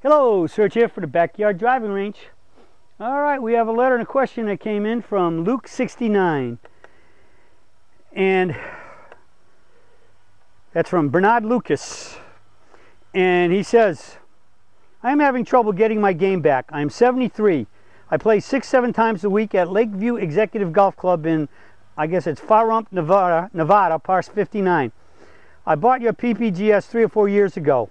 Hello, Serge here for the Backyard Driving Range. All right, we have a letter and a question that came in from Luke69. And that's from Bernard Lucas. And he says, I am having trouble getting my game back. I am 73. I play 6-7 times a week at Lakeview Executive Golf Club in, I guess it's Farump, Nevada, Pars 59. I bought your PPGS 3 or 4 years ago.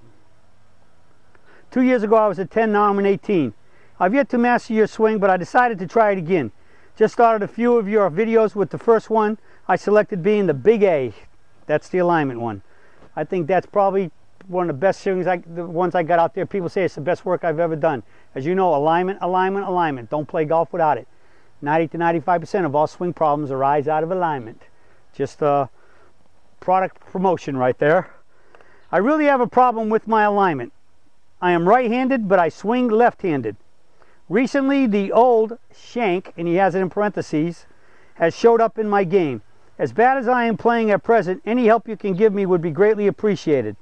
2 years ago I was at 10, now I'm an 18. I've yet to master your swing, but I decided to try it again. Just started a few of your videos, with the first one I selected being the Big A. That's the alignment one. I think that's probably one of the best swings, the ones I got out there. People say it's the best work I've ever done. As you know, alignment, alignment, alignment. Don't play golf without it. 90 to 95% of all swing problems arise out of alignment. Just product promotion right there. I really have a problem with my alignment. I am right-handed, but I swing left-handed. Recently, the old shank, and he has it in parentheses, has showed up in my game. As bad as I am playing at present, any help you can give me would be greatly appreciated.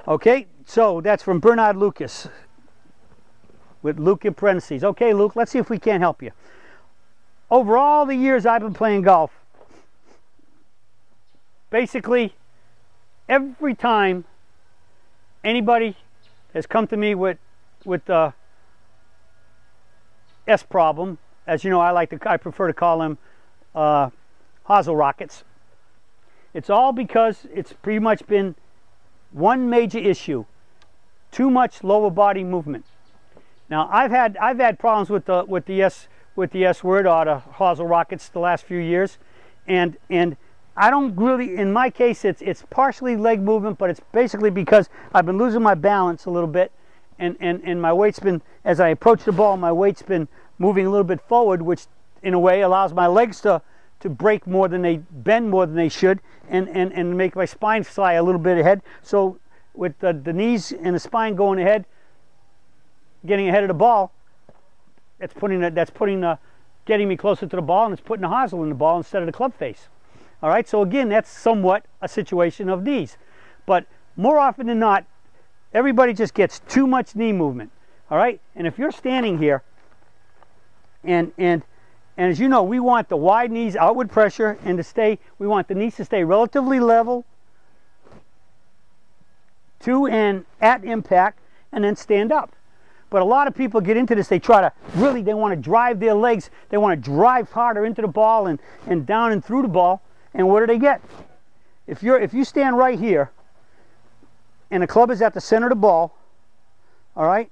Okay, so that's from Bernard Lucas, with Luke in parentheses. Okay, Luke, let's see if we can't help you. Over all the years I've been playing golf, basically, every time anybody has come to me with the S problem, as you know, I prefer to call them hosel rockets. It's all because it's pretty much been one major issue: too much lower body movement. Now, I've had problems with the S word, or the hosel rockets, the last few years, and I don't really, in my case, it's partially leg movement, but it's basically because I've been losing my balance a little bit, and my weight's been, as I approach the ball, my weight's been moving a little bit forward, which in a way allows my legs to break more than they bend more than they should, and make my spine fly a little bit ahead. So with the knees and the spine going ahead, getting ahead of the ball, getting me closer to the ball, and it's putting the hosel in the ball instead of the club face. All right, so again, that's somewhat a situation of these. But more often than not, everybody just gets too much knee movement. All right, and if you're standing here, and as you know, we want the wide knees, outward pressure, and we want the knees to stay relatively level to and at impact, and then stand up. But a lot of people get into this, they want to drive their legs, they want to drive harder into the ball and down and through the ball. And what do they get? If you stand right here, and the club is at the center of the ball, all right,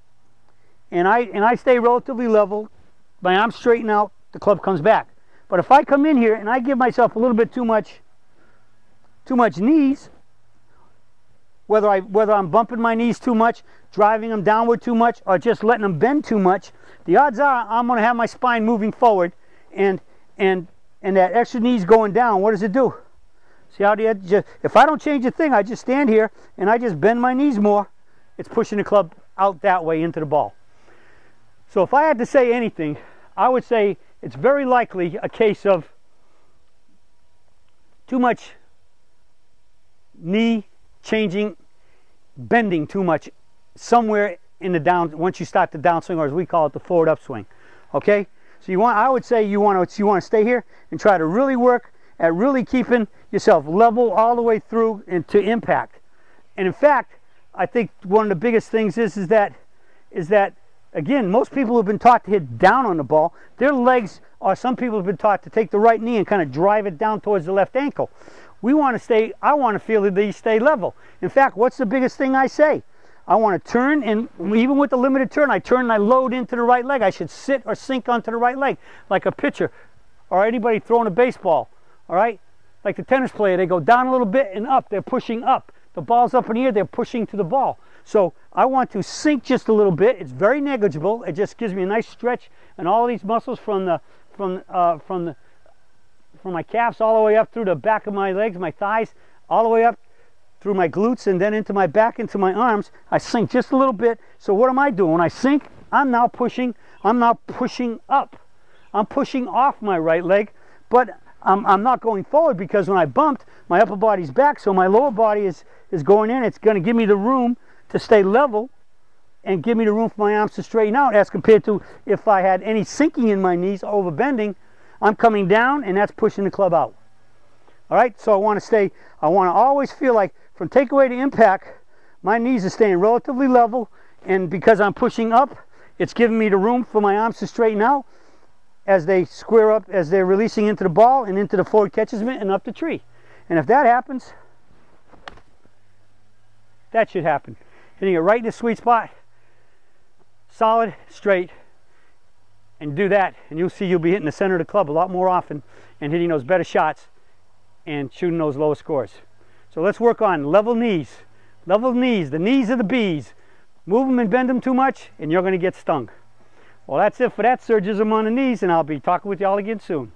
and I stay relatively level, my arms straighten out, the club comes back. But if I come in here and I give myself a little bit too much knees, whether I'm bumping my knees too much, driving them downward too much, or just letting them bend too much, the odds are I'm going to have my spine moving forward, and that extra knees going down. What does it do? See how if I don't change a thing, I just stand here and I just bend my knees more, it's pushing the club out that way into the ball. So if I had to say anything, I would say it's very likely a case of too much knee changing, bending too much somewhere in the down, once you start the downswing, or as we call it, the forward upswing. Okay? So I would say you want to stay here and try to really work at really keeping yourself level all the way through and to impact. And in fact, I think one of the biggest things is that again, most people have been taught to hit down on the ball. Their legs, or some people have been taught to take the right knee and kind of drive it down towards the left ankle. I want to feel that they stay level. In fact, what's the biggest thing I say? I want to turn, and even with the limited turn, I turn and I load into the right leg. I should sit or sink onto the right leg, like a pitcher or anybody throwing a baseball, all right? Like the tennis player, they go down a little bit and up. They're pushing up. The ball's up in the air, they're pushing to the ball. So I want to sink just a little bit. It's very negligible. It just gives me a nice stretch, and all these muscles from my calves all the way up through the back of my legs, my thighs, all the way up through my glutes, and then into my back, into my arms. I sink just a little bit. So what am I doing? When I sink, I'm now pushing up. I'm pushing off my right leg, but I'm not going forward, because when I bumped, my upper body's back, so my lower body is going in. It's going to give me the room to stay level and give me the room for my arms to straighten out, as compared to if I had any sinking in my knees, overbending, I'm coming down and that's pushing the club out. All right, so I want to always feel like from takeaway to impact, my knees are staying relatively level, and because I'm pushing up, it's giving me the room for my arms to straighten out as they square up, as they're releasing into the ball and into the forward catcher's mitt and up the tree. And if that happens, that should happen. Hitting it right in the sweet spot, solid, straight, and do that, and you'll see you'll be hitting the center of the club a lot more often and hitting those better shots and shooting those lower scores. So let's work on level knees. Level knees, the knees of the bees. Move them and bend them too much and you're going to get stung. Well, that's it for that surgism on the knees, and I'll be talking with y'all again soon.